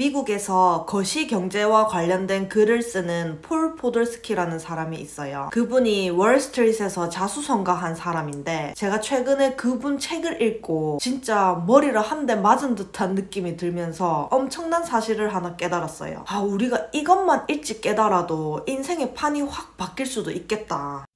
미국에서 거시경제와 관련된 글을 쓰는 폴 포돌스키라는 사람이 있어요. 그분이 월스트리트에서 자수성가한 사람인데 제가 최근에 그분 책을 읽고 진짜 머리를 한 대 맞은 듯한 느낌이 들면서 엄청난 사실을 하나 깨달았어요. 우리가 이것만 일찍 깨달아도 인생의 판이 확 바뀔 수도 있겠다.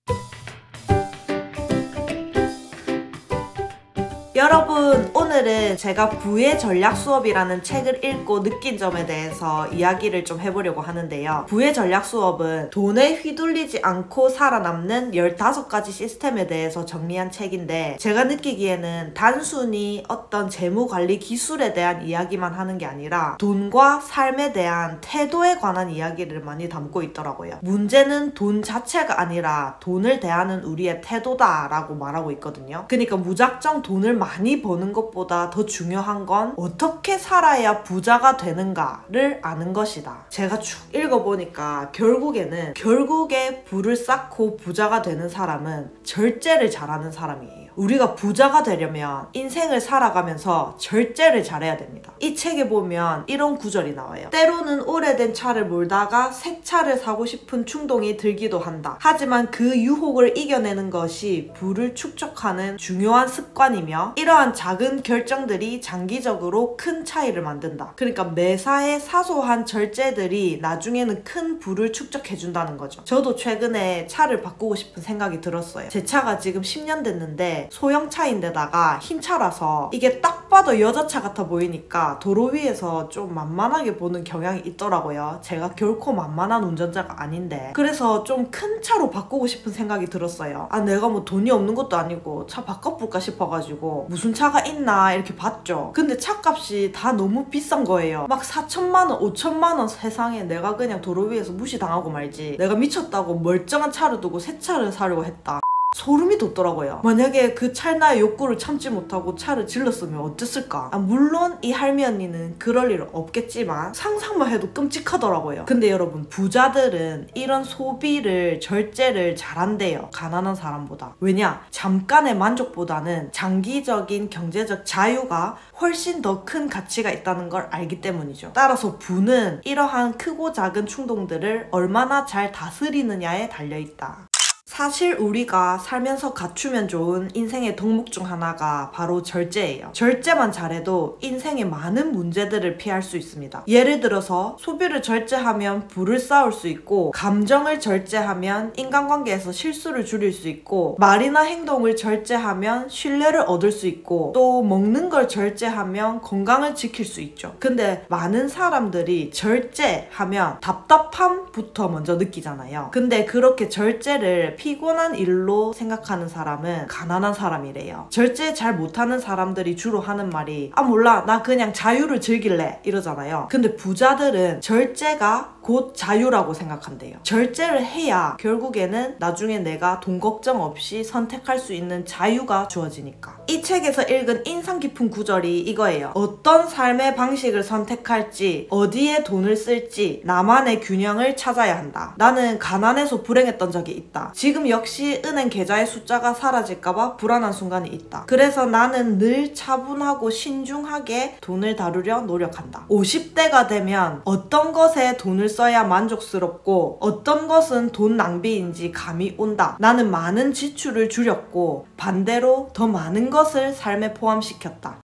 여러분, 오늘은 제가 부의 전략 수업이라는 책을 읽고 느낀 점에 대해서 이야기를 좀 해보려고 하는데요. 부의 전략 수업은 돈에 휘둘리지 않고 살아남는 15가지 시스템에 대해서 정리한 책인데, 제가 느끼기에는 단순히 어떤 재무관리 기술에 대한 이야기만 하는 게 아니라 돈과 삶에 대한 태도에 관한 이야기를 많이 담고 있더라고요. 문제는 돈 자체가 아니라 돈을 대하는 우리의 태도다라고 말하고 있거든요. 그러니까 무작정 돈을 많이 버는 것보다 더 중요한 건 어떻게 살아야 부자가 되는가를 아는 것이다. 제가 쭉 읽어보니까 결국에 부를 쌓고 부자가 되는 사람은 절제를 잘하는 사람이에요. 우리가 부자가 되려면 인생을 살아가면서 절제를 잘해야 됩니다. 이 책에 보면 이런 구절이 나와요. 때로는 오래된 차를 몰다가 새 차를 사고 싶은 충동이 들기도 한다. 하지만 그 유혹을 이겨내는 것이 부를 축적하는 중요한 습관이며 이러한 작은 결정들이 장기적으로 큰 차이를 만든다. 그러니까 매사에 사소한 절제들이 나중에는 큰 부를 축적해준다는 거죠. 저도 최근에 차를 바꾸고 싶은 생각이 들었어요. 제 차가 지금 10년 됐는데 소형차인데다가 흰 차라서 이게 딱 봐도 여자차 같아 보이니까 도로 위에서 좀 만만하게 보는 경향이 있더라고요. 제가 결코 만만한 운전자가 아닌데, 그래서 좀 큰 차로 바꾸고 싶은 생각이 들었어요. 내가 뭐 돈이 없는 것도 아니고 차 바꿔볼까 싶어가지고 무슨 차가 있나 이렇게 봤죠. 근데 차값이 다 너무 비싼 거예요. 막 4천만원, 5천만원. 세상에, 내가 그냥 도로 위에서 무시당하고 말지. 내가 미쳤다고 멀쩡한 차를 두고 새 차를 사려고 했다. 소름이 돋더라고요. 만약에 그 찰나의 욕구를 참지 못하고 차를 질렀으면 어땠을까? 물론 이 할미 언니는 그럴 일은 없겠지만 상상만 해도 끔찍하더라고요. 근데 여러분, 부자들은 이런 소비를, 절제를 잘한대요. 가난한 사람보다. 왜냐? 잠깐의 만족보다는 장기적인 경제적 자유가 훨씬 더 큰 가치가 있다는 걸 알기 때문이죠. 따라서 부는 이러한 크고 작은 충동들을 얼마나 잘 다스리느냐에 달려있다. 사실 우리가 살면서 갖추면 좋은 인생의 덕목 중 하나가 바로 절제예요. 절제만 잘해도 인생의 많은 문제들을 피할 수 있습니다. 예를 들어서 소비를 절제하면 부를 쌓을 수 있고, 감정을 절제하면 인간관계에서 실수를 줄일 수 있고, 말이나 행동을 절제하면 신뢰를 얻을 수 있고, 또 먹는 걸 절제하면 건강을 지킬 수 있죠. 근데 많은 사람들이 절제하면 답답함부터 먼저 느끼잖아요. 근데 그렇게 절제를 피곤한 일로 생각하는 사람은 가난한 사람이래요. 절제 잘 못하는 사람들이 주로 하는 말이 몰라, 나 그냥 자유를 즐길래 이러잖아요. 근데 부자들은 절제가 곧 자유라고 생각한대요. 절제를 해야 결국에는 나중에 내가 돈 걱정 없이 선택할 수 있는 자유가 주어지니까. 이 책에서 읽은 인상 깊은 구절이 이거예요. 어떤 삶의 방식을 선택할지, 어디에 돈을 쓸지 나만의 균형을 찾아야 한다. 나는 가난해서 불행했던 적이 있다. 지금 역시 은행 계좌의 숫자가 사라질까봐 불안한 순간이 있다. 그래서 나는 늘 차분하고 신중하게 돈을 다루려 노력한다. 50대가 되면 어떤 것에 돈을 써야 만족스럽고 어떤 것은 돈 낭비인지 감이 온다. 나는 많은 지출을 줄였고 반대로 더 많은 것을 삶에 포함시켰다.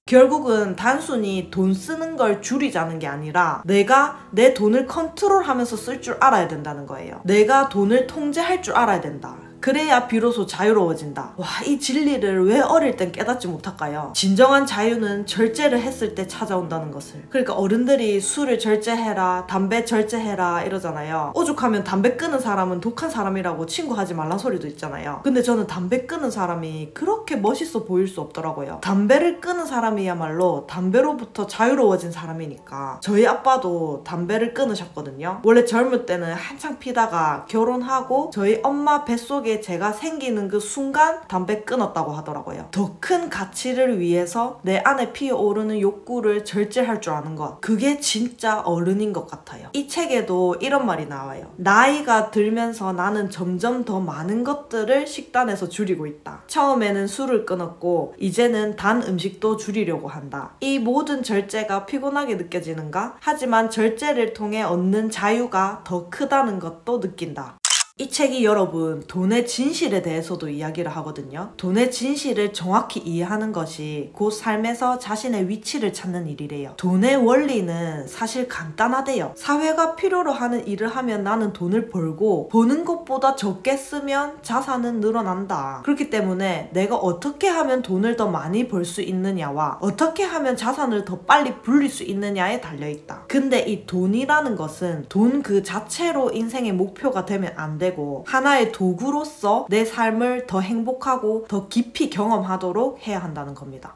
결국은 단순히 돈 쓰는 걸 줄이자는 게 아니라 내가 내 돈을 컨트롤하면서 쓸 줄 알아야 된다는 거예요. 내가 돈을 통제할 줄 알아야 된다. 그래야 비로소 자유로워진다. 이 진리를 왜 어릴 땐 깨닫지 못할까요? 진정한 자유는 절제를 했을 때 찾아온다는 것을. 그러니까 어른들이 술을 절제해라, 담배 절제해라 이러잖아요. 오죽하면 담배 끊은 사람은 독한 사람이라고 친구하지 말란 소리도 있잖아요. 근데 저는 담배 끊은 사람이 그렇게 멋있어 보일 수 없더라고요. 담배를 끊은 사람이야말로 담배로부터 자유로워진 사람이니까. 저희 아빠도 담배를 끊으셨거든요. 원래 젊을 때는 한창 피다가 결혼하고 저희 엄마 뱃속에 마지막에 제가 생기는 그 순간 담배 끊었다고 하더라고요. 더 큰 가치를 위해서 내 안에 피어오르는 욕구를 절제할 줄 아는 것, 그게 진짜 어른인 것 같아요. 이 책에도 이런 말이 나와요. 나이가 들면서 나는 점점 더 많은 것들을 식단에서 줄이고 있다. 처음에는 술을 끊었고 이제는 단 음식도 줄이려고 한다. 이 모든 절제가 피곤하게 느껴지는가? 하지만 절제를 통해 얻는 자유가 더 크다는 것도 느낀다. 이 책이 여러분 돈의 진실에 대해서도 이야기를 하거든요. 돈의 진실을 정확히 이해하는 것이 곧 삶에서 자신의 위치를 찾는 일이래요. 돈의 원리는 사실 간단하대요. 사회가 필요로 하는 일을 하면 나는 돈을 벌고 버는 것보다 적게 쓰면 자산은 늘어난다. 그렇기 때문에 내가 어떻게 하면 돈을 더 많이 벌 수 있느냐와 어떻게 하면 자산을 더 빨리 불릴 수 있느냐에 달려있다. 근데 이 돈이라는 것은 돈 그 자체로 인생의 목표가 되면 안 되고 하나의 도구로서 내 삶을 더 행복하고 더 깊이 경험하도록 해야 한다는 겁니다.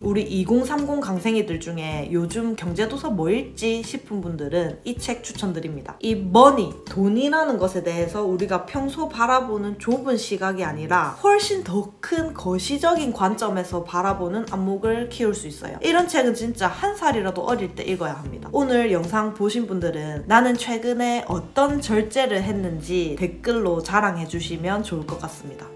우리 2030 강생이들 중에 요즘 경제도서 뭐 읽지 싶은 분들은 이 책 추천드립니다. 이 머니, 돈이라는 것에 대해서 우리가 평소 바라보는 좁은 시각이 아니라 훨씬 더 큰 거시적인 관점에서 바라보는 안목을 키울 수 있어요. 이런 책은 진짜 한 살이라도 어릴 때 읽어야 합니다. 오늘 영상 보신 분들은 나는 최근에 어떤 절제를 했는지 댓글로 자랑해 주시면 좋을 것 같습니다.